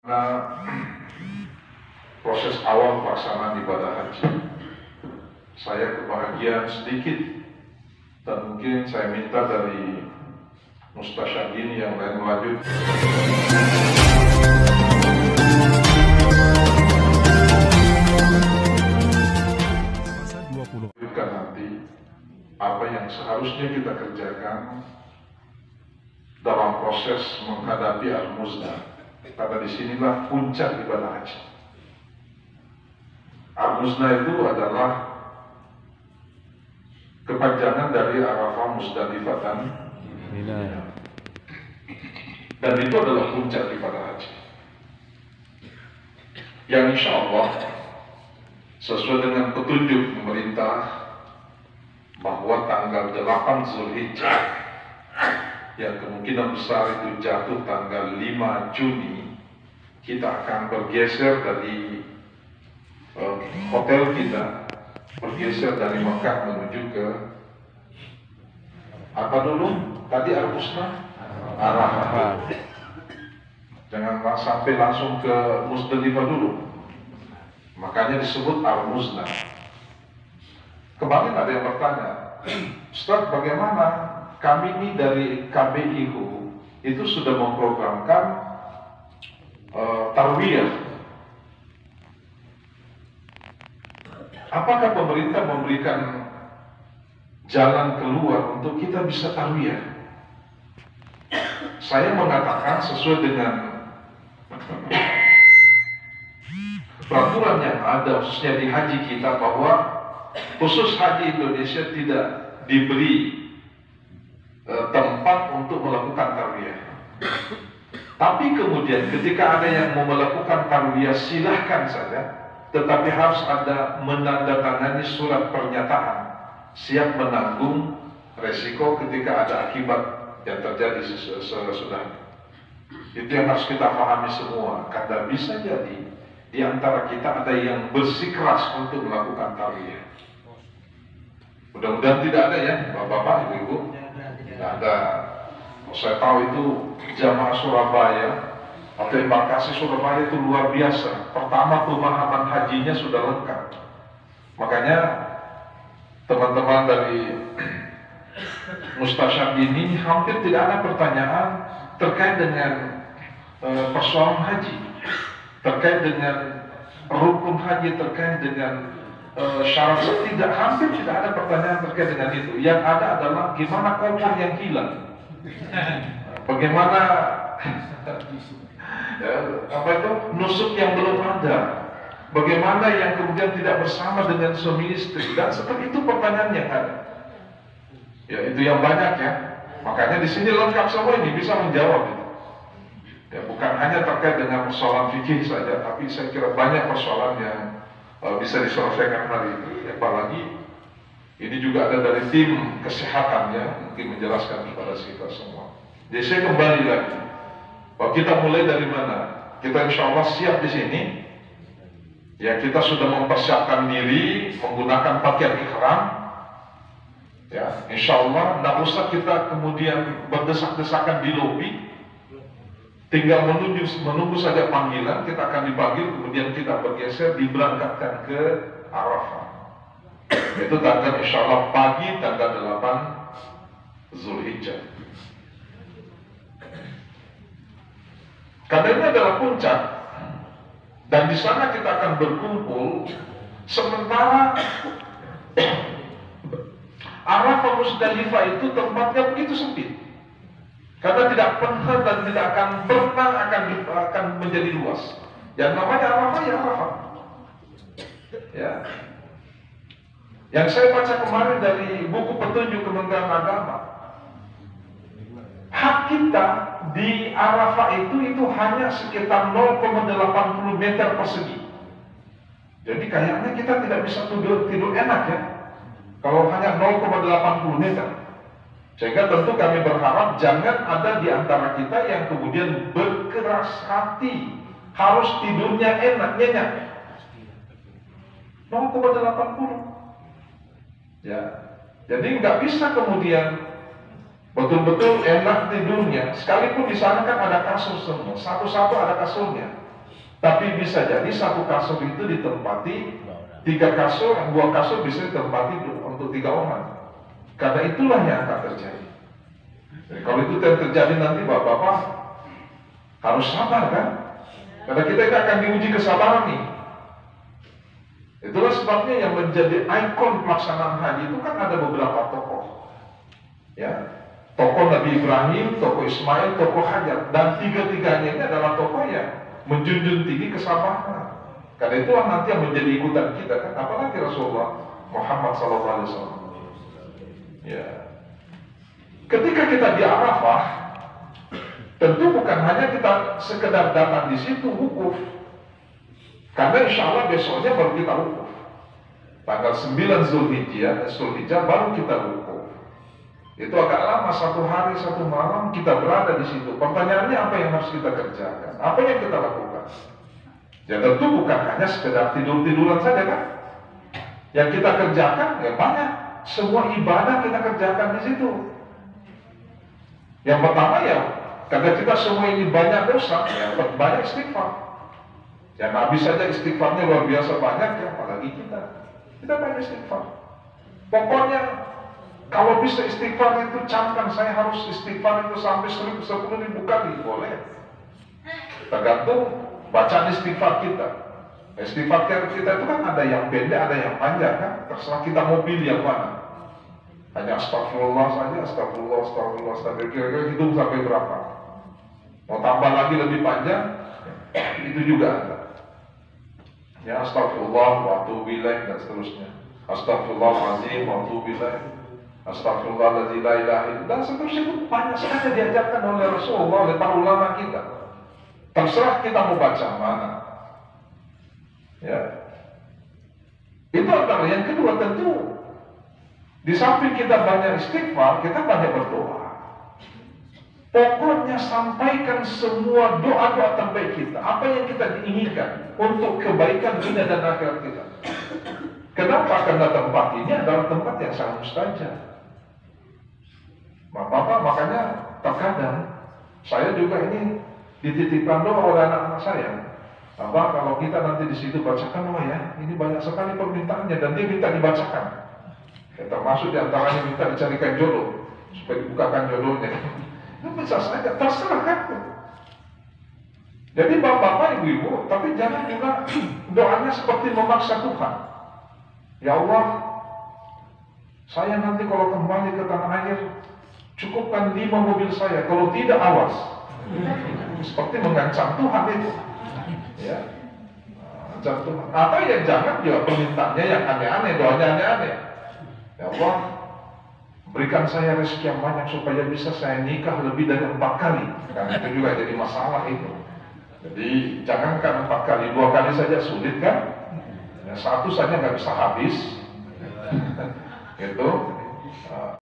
Nah, proses awal pelaksanaan ibadah haji, saya kebahagiaan sedikit, dan mungkin saya minta dari Mustasyabin yang lain melanjut. Lanjutkan nanti apa yang seharusnya kita kerjakan dalam proses menghadapi Al-Muzdalifah. Karena disinilah puncak ibadah haji. Al-Muzdalifah itu adalah kepanjangan dari Arafah, Muzdalifah dan Mina. Dan itu adalah puncak ibadah haji. Yang insya Allah sesuai dengan petunjuk pemerintah bahwa tanggal 8 Zulhijjah yang kemungkinan besar itu jatuh tanggal 5 Juni, kita akan bergeser dari hotel kita, bergeser dari Mekah menuju ke apa dulu? Tadi Al-Muzdalifah, Arafah. Jangan sampai langsung ke Muzdalifah dulu. Makanya disebut Al-Muzdalifah. Kemarin ada yang bertanya, Ustaz, bagaimana kami ini dari KBIU itu sudah memprogramkan tarwiyah. Apakah pemerintah memberikan jalan keluar untuk kita bisa tarwiyah? Saya mengatakan sesuai dengan peraturan yang ada khususnya di haji kita, bahwa khusus haji Indonesia tidak diberi tempat untuk melakukan tarwiyah. Tapi kemudian ketika ada yang mau melakukan tarwiyah, silahkan saja, tetapi harus ada menandatangani surat pernyataan siap menanggung resiko ketika ada akibat yang terjadi sesudahnya. Itu yang harus kita pahami semua, karena bisa jadi di antara kita ada yang bersikeras untuk melakukan tarwiyah. Mudah-mudahan tidak ada ya, bapak-bapak, ibu-ibu. Tidak ada. Saya tahu itu jamaah Surabaya atau embarkasi Surabaya itu luar biasa. Pertama, pemahaman hajinya sudah lengkap. Makanya teman-teman dari Mustasyabin ini hampir tidak ada pertanyaan terkait dengan persoalan haji, terkait dengan rukun haji, terkait dengan syarat. Hampir tidak ada pertanyaan terkait dengan itu. Yang ada adalah gimana koper yang hilang, bagaimana apa itu nusuk yang belum ada, bagaimana yang kemudian tidak bersama dengan suami istri, dan seperti itu pertanyaan yang ada. Ya itu yang banyak ya. Makanya di sini lengkap semua ini bisa menjawab itu. Ya bukan hanya terkait dengan persoalan fikih saja, tapi saya kira banyak persoalan yang bisa diselesaikan hari ini. Apalagi ini juga ada dari tim kesehatan yang mungkin menjelaskan kepada kita semua. Jadi saya kembali lagi, bahwa kita mulai dari mana? Kita insya Allah siap di sini. Ya kita sudah mempersiapkan diri menggunakan pakaian ihram. Ya insya Allah tidak usah kita kemudian berdesak-desakan di lobi. Tinggal menunggu saja panggilan, kita akan dipanggil, kemudian kita bergeser, diberangkatkan ke Arafah. Itu tanggal insya Allah pagi tanggal 8 Zulhijjah. Karena ini adalah puncak, dan di sana kita akan berkumpul. Sementara Arafah Muzdalifah itu tempatnya begitu sempit. Karena tidak pernah dan tidak akan pernah akan menjadi luas. Yang namanya Arafah ya Arafah. Ya. Yang saya baca kemarin dari buku petunjuk Kementerian Agama, hak kita di Arafah itu hanya sekitar 0,80 meter persegi. Jadi kayaknya kita tidak bisa tidur enak ya, kalau hanya 0,80 meter. Sehingga tentu kami berharap jangan ada di antara kita yang kemudian berkeras hati harus tidurnya enak, nyenyak. 0,80. Ya. Jadi nggak bisa kemudian betul-betul enak tidurnya, sekalipun di sana kan ada kasur semua, satu-satu ada kasurnya. Tapi bisa jadi satu kasur itu ditempati 3 kasur, 2 kasur bisa ditempati untuk 3 orang. Karena itulah yang akan terjadi. Jadi, kalau itu terjadi nanti bapak-bapak harus sabar kan? Karena kita akan diuji kesabaran nih. Itulah sebabnya yang menjadi ikon pelaksanaan haji itu kan ada beberapa tokoh. Ya, tokoh Nabi Ibrahim, tokoh Ismail, tokoh Hajar, dan tiga-tiganya ini adalah tokoh yang menjunjung tinggi kesabaran. Karena itulah nanti yang menjadi ikutan kita kan, apalagi Rasulullah Muhammad SAW. Ya, ketika kita di Arafah, tentu bukan hanya kita sekedar datang di situ wukuf, karena insya Allah besoknya baru kita wukuf. Tanggal 9 Zulhijjah baru kita wukuf. Itu agak lama, 1 hari 1 malam kita berada di situ. Pertanyaannya apa yang harus kita kerjakan? Apa yang kita lakukan? Ya tentu bukan hanya sekedar tidur-tiduran saja kan? Yang kita kerjakan ya banyak. Semua ibadah kita kerjakan di situ. Yang pertama ya, karena kita semua ini banyak dosa, ya banyak istighfar. Ya Nabi saja istighfarnya luar biasa banyak ya, apalagi kita. Kita banyak istighfar. Pokoknya kalau bisa istighfar itu camkan, saya harus istighfar itu sampai 10.000 kali, boleh. Tergantung bacaan istighfar kita. Istighfar kita itu kan ada yang pendek, ada yang panjang kan. Terserah kita mau pilih yang mana. Hanya astagfirullah saja, astagfirullah, kira-kira hitung sampai berapa. Mau tambah lagi lebih panjang, itu juga ada. Ya astagfirullah, wa atubu ilaih, dan seterusnya. Astagfirullahaladzim, wa atubu ilaih. Astagfirullahaladzim, la ilaha illallah, dan seterusnya. Itu banyak sekali diajarkan oleh Rasulullah, oleh para ulama kita. Terserah kita mau baca mana. Ya, itu antara. Yang kedua tentu, di samping kita banyak istighfar, kita banyak berdoa. Pokoknya sampaikan semua doa-doa terbaik kita, apa yang kita inginkan untuk kebaikan dunia dan akhirat kita. Kenapa? Karena tempat ini adalah tempat yang sangat mustajab. Bapak, makanya terkadang saya juga ini dititipkan doa oleh anak-anak saya. Abah, kalau kita nanti di situ bacakan doa ya, ini banyak sekali permintaannya dan dia minta dibacakan. Ya, termasuk diantaranya minta dicarikan jodoh supaya dibukakan jodohnya. Itu bisa saja, terserah kan. Jadi bapak-bapak, ibu-ibu, tapi jangan juga doanya seperti memaksa Tuhan. Ya Allah, saya nanti kalau kembali ke tanah air, cukupkan 5 mobil saya, kalau tidak awas. Seperti mengancam Tuhan itu. Ya, mengancam Tuhan. Atau ya jangan juga permintaannya yang aneh-aneh, doanya aneh-aneh. Ya Allah, berikan saya rezeki yang banyak supaya bisa saya nikah lebih dari 4 kali. Kan itu juga jadi masalah itu. Jadi jangankan 4 kali, 2 kali saja sulit kan? Ya, 1 saja nggak bisa habis. Gitu.